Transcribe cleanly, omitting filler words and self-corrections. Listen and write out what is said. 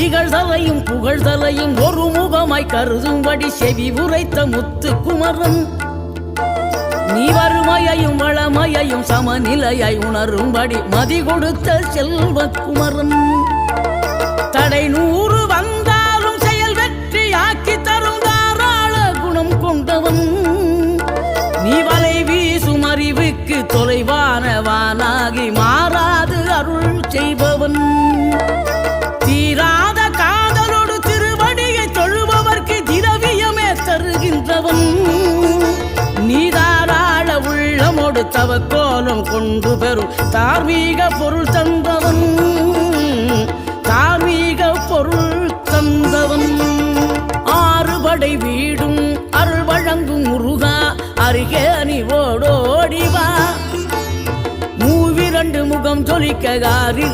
இகழ்தலையும் புகழ்தலையும் ஒரு முகமாய் கருதும்படி செவி உரைத்த முத்து குமரன் நீ வறுமையையும் வளமையையும் சமநிலையாய் உணரும்படி மதி கொடுத்த செல்வ குமரன் தடை 100 வந்தாலும் செயல் வெற்றியாக்கி தரும் தாராள குணம் கொண்டவன் நீ வலை வீசும் அறிவுக்கு தொலைவானவானாகி மாறாது அருள் செய்பவன் தீராத காதலோடு திருவடியை தொழுபவர்க்கு திரவியமே தருகின்றவன் நீ தாராள உள்ளமோடு தவக்கோலம் கொண்டு பெறும் தார்மீக பொருள் தந்தவன் தார்மீக பொருள் தந்தவன் ஆறுபடை வீடும் அருள் வழங்கும் முருகா அருகே நீ ஓடோடிவா மூவிரண்டு முகம் ஜொலிக்க 6